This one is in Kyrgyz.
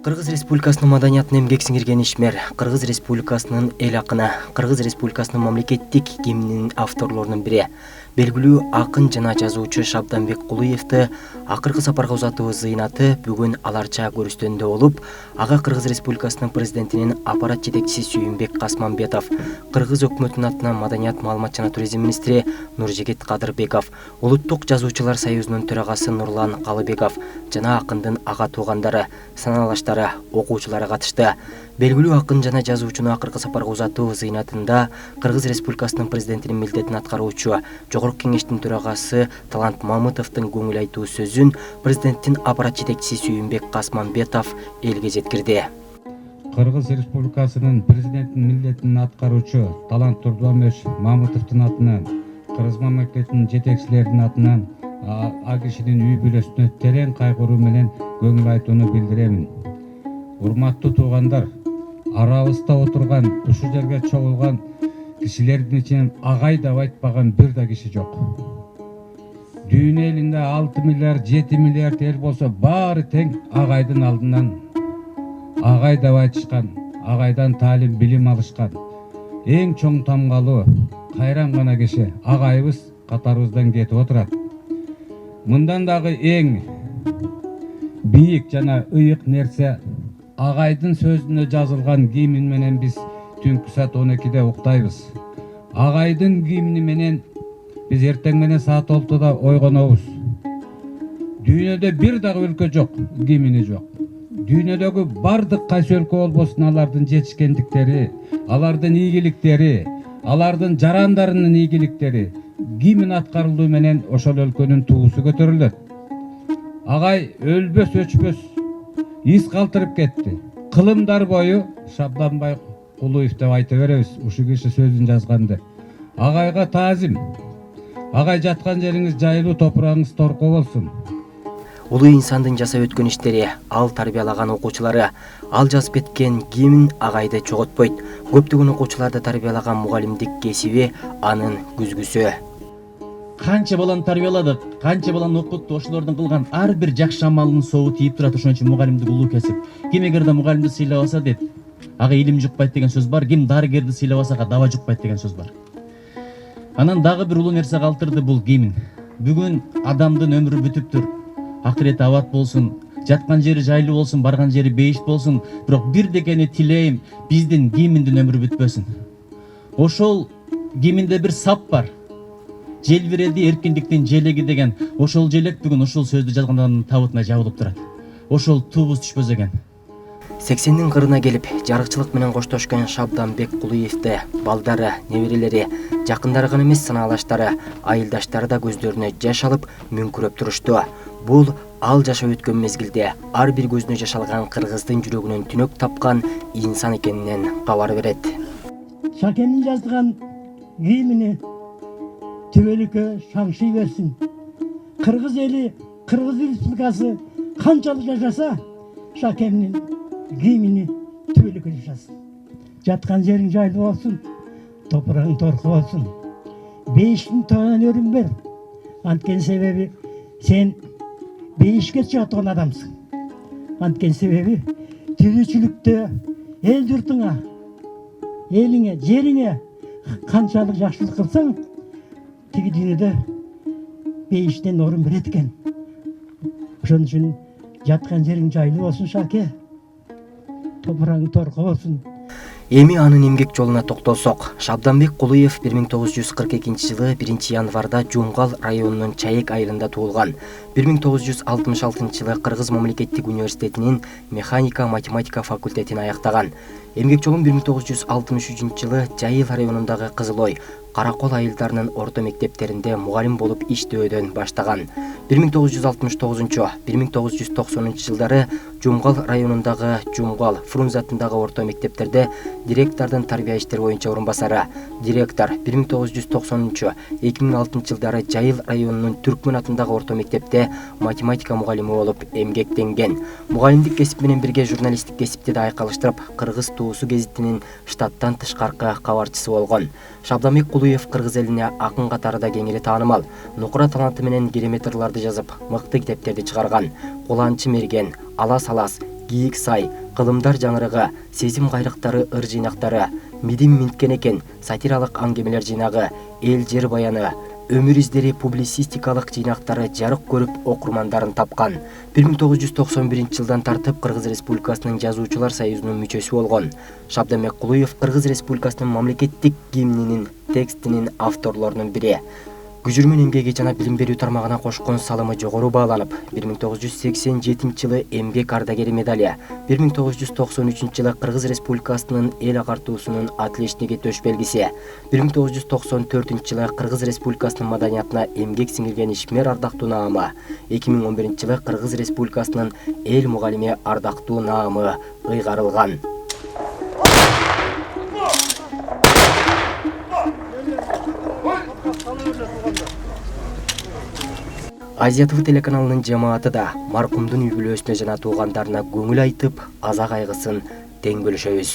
Кыргыз Республикасынын маданиятына эмгек сиңирген ишмер, Кыргыз Республикасынын эл акыны, Кыргыз Республикасынын мамлекеттик гимнинин авторлорунун бири, белгилүү акын жана жазуучу Шабданбек Кулуевди акыркы сапарга узатуу зыйнаты бүгүн аларча көрүстөндө болуп, ага Кыргыз Республикасынын президентинин аппарат жетекчиси Сүйүнбек Касманбетов, Кыргыз өкмөтүнүн атынан Маданият, маалымат жана туризм министри Нуржигит Кадырбеков, Улуттук жазуучулар союзунун төрагасы Нурлан Калыбеков жана акындын ага туугандары, саналаштары, окуучулары катышты. Белгилүү акын жана жазуучуну акыркы сапарга узатуу зыйнатында Кыргыз Республикасынын президентинин милдетин аткаруучу Жогорку кеңештин төрагасы Талант Мамытовдун көңүл айтуу сөзүн президенттин аппарат жетекчиси Сүйүнбек Касманбетов элге жеткирди. Кыргыз Республикасынын президентинин милдетин аткаруучу Талант Мамытовдун атынан, Кыргыз мамлекетинин жетекчилеринин атынан а кишинин үй бүлөсүнө терең кайгыруу менен көңүл айтууну билдиремин. Урматтуу туугандар, арабызда отурган, ушул жерге чогулган кишилердин ичинен агай деп айтпаган бир да киши жок. Дүйнө элинде 6 миллиард, 7 миллиард эл болсо баары тең агайдын алдынан агай деп айтышкан, агайдан таалим, билим алышкан. Эң чоң тамгалуу, кайран гана киши агайыбыз катарыбыздан кетип отурат. Мындан дагы эң бийик жана ыйык нерсе агайдын сөзүнө жазылган гимн менен биз түнкү саат 12-де уктайбыз. Агайдын гимни менен биз эртең менен саат 6-да ойгонобуз. Дүйнөдө бир дагы өлкө жок, гимни жок. Дүйнөдөгү бардык кайсы өлкө болбосун алардын жетишкендиктери, алардын ийгиликтери, алардын жарандарынын ийгиликтери гимн аткарылуу менен ошол өлкөнүн туусу көтөрүлөт. Агай өлбөс өчпөс из калтырып кетти. Кылымдар бою Шабданбай Кулуев деп айта беребиз, ушул киши сөзүн жазганды. Агайга таазим. Агай жаткан жериңиз жайлуу, топурагыңыз торко болсун. Улуу инсандын жасап өткөн иштери, ал тарбиялаган окуучулары, ал жазып кеткен гимн агайды чоготпойт. Көптөгөн окуучуларды тарбиялаган мугалимдик кесиби анын күзгүсү. Канча баланы тарбияладык, канча баланы окутту, ошолордун кылган ар бир жакшы амалынын соогу тийип турат. Ошон үчүн мугалимдик улуу кесип. Ким эгерде мугалимди сыйлабаса дейт, ага илим жукпайт деген сөз бар. Ким дарыгерди сыйлабаса ага даба жукпайт деген сөз бар. Анан дагы бир улуу нерсе калтырды бул гимн. Бүгүн адамдын өмүрү бүтүптүр. Акырети абат болсун, жаткан жери жайлуу болсун, барган жери бейиш болсун. Бирок бирдекени тилейм, биздин гимндин өмүрү бүтпөсүн. Ошол гимнде бир сап бар. Желбиреди эркиндиктин желеги деген. Ошол желек бүгүн ошол сөздү жазган адамдын табытына жабылып турат. Ошол туубуз түшпөс экен. 80-нин кырына келип, жарыкчылык менен коштошкон Шабданбек Кулуевди балдары, неберелери, жакындары гана эмес санаалаштары, айылдаштары да көздөрүнө жаш алып мүңкүрөп турушту. Бул ал жашап өткөн мезгилде ар бир көзүнө жаш алган кыргыздын жүрөгүнөн түнөк тапкан инсан экенинен кабар берет. Шакенин жазган гимни түбөлүккө шаңшый берсин. Кыргыз эли, Кыргыз Республикасы канчалык жашаса, Шакенин гимни түбөлүккө жашасын. Жаткан жериң жайлуу болсун, топурагың торку болсун. Бейиштин тоонан өрүнбөр. Анткени себеби сен бейишке чыга турган адамсың. Анткени себеби түзүүчүлүктө эл журтуңа, элиңе, жериңе канчалык жакшылык кылсаң, тиги дүйнөдө бейиштен орун берет экен. Ошон үчүн жаткан жериң жайлуу болсун, Шаке. Топурагың торко болсун. Эми анын эмгек жолуна токтолсок, Шабданбек Кулуев 1942-жылы 1-январда Жумгал районунун Чаек айылында туулган. 1966-жылы Кыргыз мамлекеттик университетинин механика математика факультетин аяктаган. Эмгек жолун 1963-жылы Жайыл районундагы Кызыл Ой, Каракол айылдарынын орто мектептеринде мугалим болуп иштөөдөн баштаган. 1969-1990 жылдары Жумгал районундагы Жумгал Фрунзе атындагы орто мектептерде директордун тарбия иштери боюнча орун басары, директор 1990-2006 жылдары Жайыл районунун Түркмөн атындагы орто мектепте математика мугалими болуп эмгектенген. Мугалимдик кесип менен бирге журналисттик кесипти да айкалыштырып, Кыргыз Туусу гезитинин штаттан тышкаркы кабарчысы болгон. Шабдамбек Кулуев кыргыз элине акын катарында кеңири таанымал. Нукура таланты менен кереметырларды жазып, мыкты китептерди чыгарган. Куланчы мерген, Алас алас, Кийик сай, Кылымдар жаңырыгы, Сезим кайрыктары ыр жыйнактары, Мидим минткен экен сатиралык аңгемелер жыйнагы, Эл жер баяны, Өмүр издери публицистикалык жыйнактары жарык көрүп окурмандарын тапкан. 1991 жылдан тартып Кыргыз Республикасынын Жазуучулар союзунун мүчөсү болгон. Шабдамбек Кулуев Кыргыз Республикасынын мамлекеттик гимнинин текстинин авторлорунун бири. Күжүрмөн эмгеги жана билим берүү тармагына кошкон салымы жогору бааланып, 1987 жылы эмгек ардагери медали, 1993 жылы Кыргыз Республикасынын эл агартуусунун отличниги төш белгиси, 1994 жылы Кыргыз Республикасынын маданиятына эмгек сиңирген ишмер ардактуу наамы, 2011 жылы Кыргыз Республикасынын эл мугалими ардактуу наамы ыйгарылган. Азия ТВ телеканалынын жамааты да маркумдун үй бүлөсүнө жана туугандарына көңүл айтып, аза кайгысын тең бөлүшөбүз.